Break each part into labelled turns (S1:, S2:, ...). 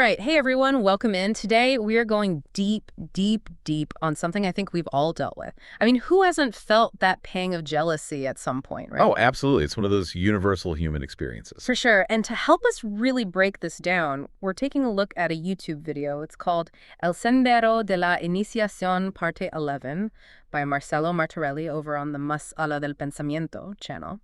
S1: right. Hey, everyone. Welcome in. Today, we are going deep, deep, deep on something I think we've all dealt with. I mean, who hasn't felt that pang of jealousy at some point, right?
S2: Oh, absolutely. It's one of those universal human experiences.
S1: For sure. And to help us really break this down, we're taking a look at a YouTube video. It's called El Sendero de la Iniciación Parte 11 by Marcelo Martorelli over on the Más Allá del Pensamiento channel.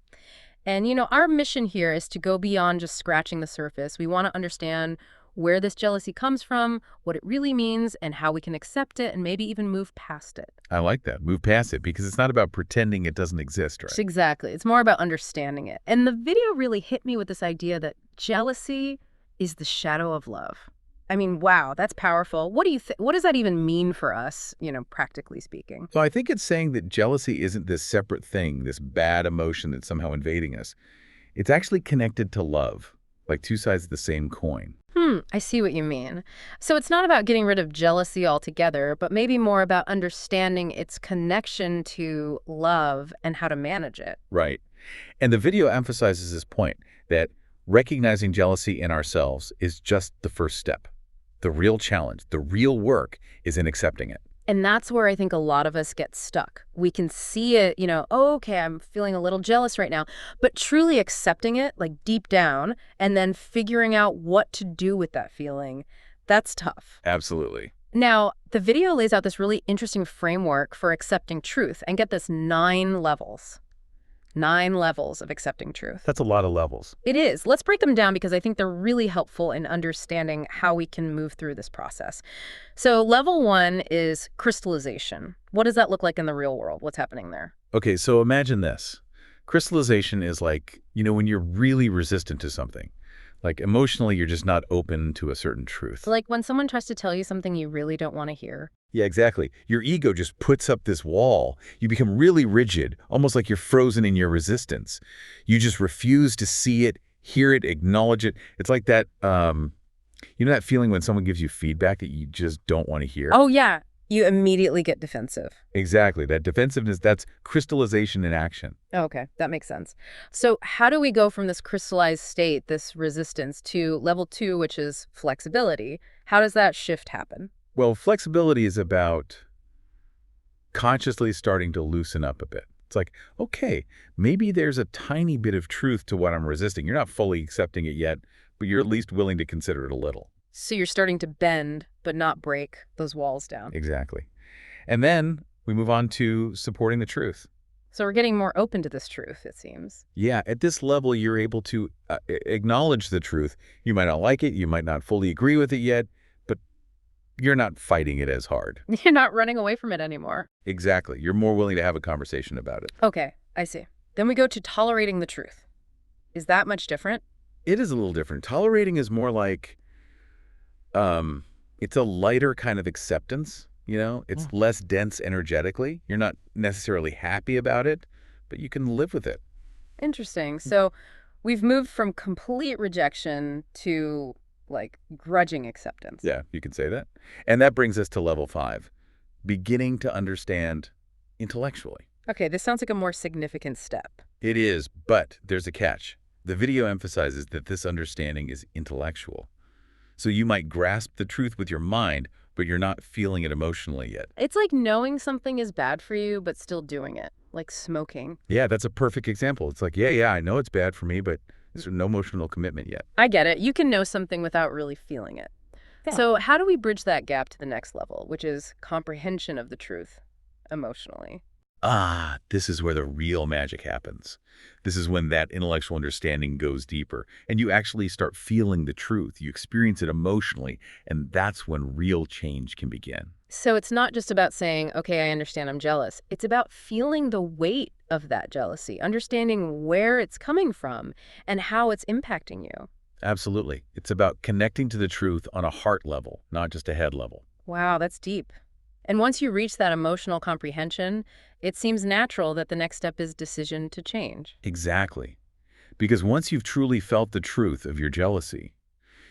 S1: And, our mission here is to go beyond just scratching the surface. We want to understand where this jealousy comes from, what it really means, and how we can accept it and maybe even move past it.
S2: I like that. Move past it because it's not about pretending it doesn't exist, right?
S1: Exactly. It's more about understanding it. And the video really hit me with this idea that jealousy is the shadow of love. I mean, wow, that's powerful. What do you what does that even mean for us, practically speaking?
S2: So I think it's saying that jealousy isn't this separate thing, this bad emotion that's somehow invading us. It's actually connected to love, like two sides of the same coin.
S1: I see what you mean. So it's not about getting rid of jealousy altogether, but maybe more about understanding its connection to love and how to manage it.
S2: Right. And the video emphasizes this point that recognizing jealousy in ourselves is just the first step. The real challenge, the real work is in accepting it.
S1: And that's where I think a lot of us get stuck. We can see it, oh, okay, I'm feeling a little jealous right now, but truly accepting it, like deep down, and then figuring out what to do with that feeling, that's tough.
S2: Absolutely.
S1: Now, the video lays out this really interesting framework for accepting truth, and get this 9 levels. 9 levels of accepting truth.
S2: That's a lot of levels.
S1: It is. Let's break them down because I think they're really helpful in understanding how we can move through this process. So level 1 is crystallization. What does that look like in the real world? What's happening there?
S2: Okay, so imagine this. Crystallization is like, when you're really resistant to something. Like emotionally, you're just not open to a certain truth.
S1: Like when someone tries to tell you something you really don't want to hear.
S2: Yeah, exactly. Your ego just puts up this wall. You become really rigid, almost like you're frozen in your resistance. You just refuse to see it, hear it, acknowledge it. It's like that, that feeling when someone gives you feedback that you just don't want to hear?
S1: Oh, yeah. You immediately get defensive.
S2: Exactly. That defensiveness, that's crystallization in action.
S1: Okay, that makes sense. So how do we go from this crystallized state, this resistance, to level 2, which is flexibility? How does that shift happen?
S2: Well, flexibility is about consciously starting to loosen up a bit. It's like, okay, maybe there's a tiny bit of truth to what I'm resisting. You're not fully accepting it yet, but you're at least willing to consider it a little.
S1: So you're starting to bend, but not break those walls down.
S2: Exactly. And then we move on to supporting the truth.
S1: So we're getting more open to this truth, it seems.
S2: Yeah, at this level, you're able to acknowledge the truth. You might not like it. You might not fully agree with it yet, but you're not fighting it as hard.
S1: You're not running away from it anymore.
S2: Exactly. You're more willing to have a conversation about it.
S1: Okay, I see. Then we go to tolerating the truth. Is that much different?
S2: It is a little different. Tolerating is more like, it's a lighter kind of acceptance, It's less dense energetically. You're not necessarily happy about it, but you can live with it.
S1: Interesting. So we've moved from complete rejection to, grudging acceptance.
S2: Yeah, you can say that. And that brings us to level 5, beginning to understand intellectually.
S1: Okay, this sounds like a more significant step.
S2: It is, but there's a catch. The video emphasizes that this understanding is intellectual. So you might grasp the truth with your mind, but you're not feeling it emotionally yet.
S1: It's like knowing something is bad for you, but still doing it, like smoking.
S2: Yeah, that's a perfect example. It's like, yeah, I know it's bad for me, but there's no emotional commitment yet.
S1: I get it. You can know something without really feeling it. Yeah. So how do we bridge that gap to the next level, which is comprehension of the truth emotionally?
S2: This is where the real magic happens. This is when that intellectual understanding goes deeper and you actually start feeling the truth. You experience it emotionally, and that's when real change can begin.
S1: So it's not just about saying, okay, I understand I'm jealous. It's about feeling the weight of that jealousy, understanding where it's coming from and how it's impacting you.
S2: Absolutely. It's about connecting to the truth on a heart level, not just a head level.
S1: Wow, that's deep. And once you reach that emotional comprehension, it seems natural that the next step is decision to change.
S2: Exactly. Because once you've truly felt the truth of your jealousy,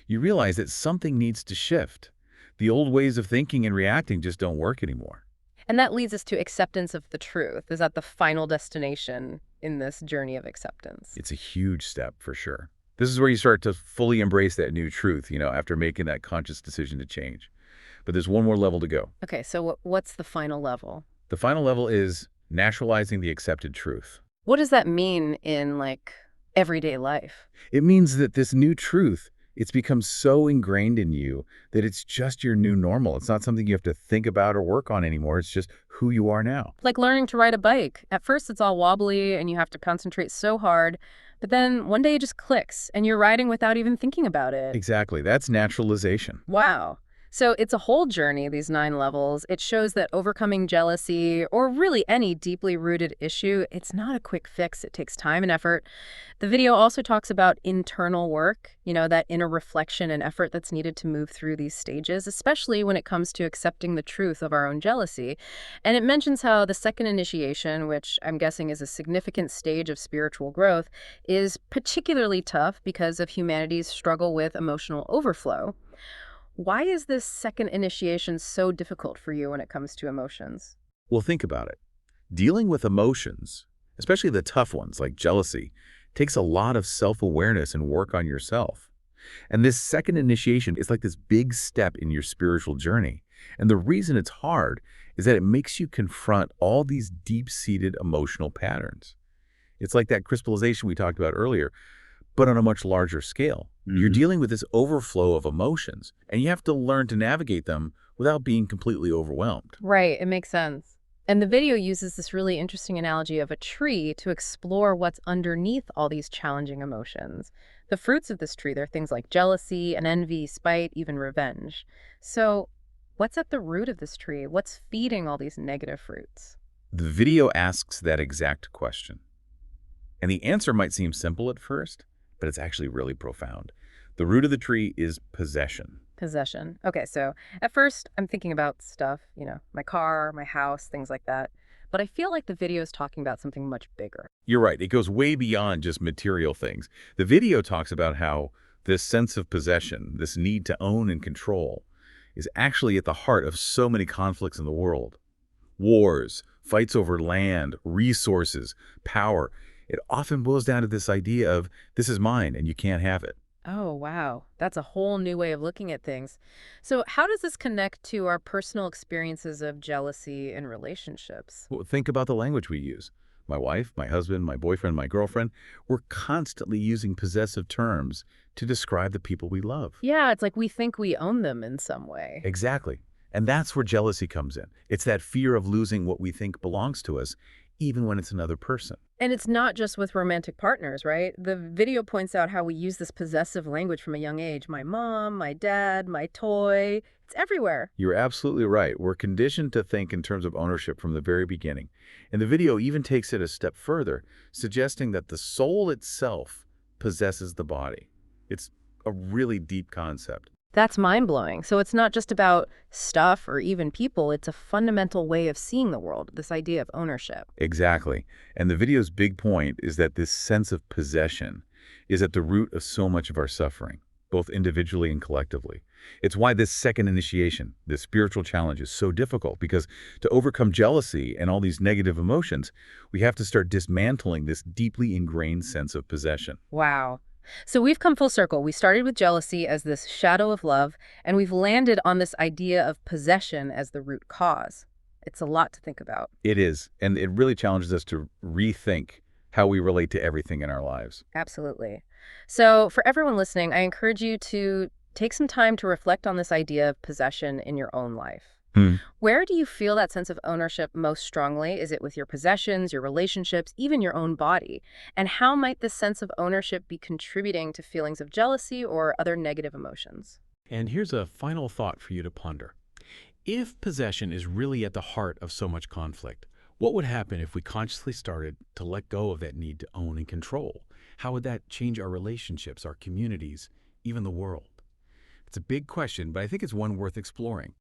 S2: you realize that something needs to shift. The old ways of thinking and reacting just don't work anymore.
S1: And that leads us to acceptance of the truth. Is that the final destination in this journey of acceptance?
S2: It's a huge step for sure. This is where you start to fully embrace that new truth, after making that conscious decision to change. But there's one more level to go.
S1: Okay, so what's the final level?
S2: The final level is naturalizing the accepted truth.
S1: What does that mean in, like, everyday life?
S2: It means that this new truth, it's become so ingrained in you that it's just your new normal. It's not something you have to think about or work on anymore. It's just who you are now.
S1: Like learning to ride a bike. At first, it's all wobbly and you have to concentrate so hard, but then one day it just clicks and you're riding without even thinking about it.
S2: Exactly. That's naturalization.
S1: Wow. So it's a whole journey, these 9 levels. It shows that overcoming jealousy, or really any deeply rooted issue, it's not a quick fix. It takes time and effort. The video also talks about internal work, that inner reflection and effort that's needed to move through these stages, especially when it comes to accepting the truth of our own jealousy. And it mentions how the second initiation, which I'm guessing is a significant stage of spiritual growth, is particularly tough because of humanity's struggle with emotional overflow. Why is this second initiation so difficult for you when it comes to emotions?
S2: Well, think about it. Dealing with emotions, especially the tough ones like jealousy, takes a lot of self-awareness and work on yourself. And this second initiation is like this big step in your spiritual journey. And the reason it's hard is that it makes you confront all these deep-seated emotional patterns. It's like that crystallization we talked about earlier, but on a much larger scale. You're dealing with this overflow of emotions, and you have to learn to navigate them without being completely overwhelmed.
S1: Right, it makes sense. And the video uses this really interesting analogy of a tree to explore what's underneath all these challenging emotions. The fruits of this tree, they're things like jealousy and envy, spite, even revenge. So, what's at the root of this tree? What's feeding all these negative fruits?
S2: The video asks that exact question. And the answer might seem simple at first, but it's actually really profound. The root of the tree is possession.
S1: Possession. Okay, so at first I'm thinking about stuff, my car, my house, things like that. But I feel like the video is talking about something much bigger.
S2: You're right. It goes way beyond just material things. The video talks about how this sense of possession, this need to own and control, is actually at the heart of so many conflicts in the world. Wars, fights over land, resources, power. It often boils down to this idea of, this is mine and you can't have it.
S1: Oh, wow. That's a whole new way of looking at things. So, how does this connect to our personal experiences of jealousy in relationships?
S2: Well, think about the language we use. My wife, my husband, my boyfriend, my girlfriend, we're constantly using possessive terms to describe the people we love.
S1: Yeah, it's like we think we own them in some way.
S2: Exactly. And that's where jealousy comes in. It's that fear of losing what we think belongs to us, even when it's another person.
S1: And it's not just with romantic partners, right? The video points out how we use this possessive language from a young age. My mom, my dad, my toy. It's everywhere.
S2: You're absolutely right. We're conditioned to think in terms of ownership from the very beginning. And the video even takes it a step further, suggesting that the soul itself possesses the body. It's a really deep concept.
S1: That's mind-blowing. So it's not just about stuff or even people. It's a fundamental way of seeing the world, this idea of ownership.
S2: Exactly. And the video's big point is that this sense of possession is at the root of so much of our suffering, both individually and collectively. It's why this second initiation, this spiritual challenge, is so difficult, because to overcome jealousy and all these negative emotions, we have to start dismantling this deeply ingrained sense of possession.
S1: Wow. So we've come full circle. We started with jealousy as this shadow of love, and we've landed on this idea of possession as the root cause. It's a lot to think about.
S2: It is, and it really challenges us to rethink how we relate to everything in our lives.
S1: Absolutely. So for everyone listening, I encourage you to take some time to reflect on this idea of possession in your own life. Where do you feel that sense of ownership most strongly? Is it with your possessions, your relationships, even your own body? And how might this sense of ownership be contributing to feelings of jealousy or other negative emotions?
S3: And here's a final thought for you to ponder. If possession is really at the heart of so much conflict, what would happen if we consciously started to let go of that need to own and control? How would that change our relationships, our communities, even the world? It's a big question, but I think it's one worth exploring.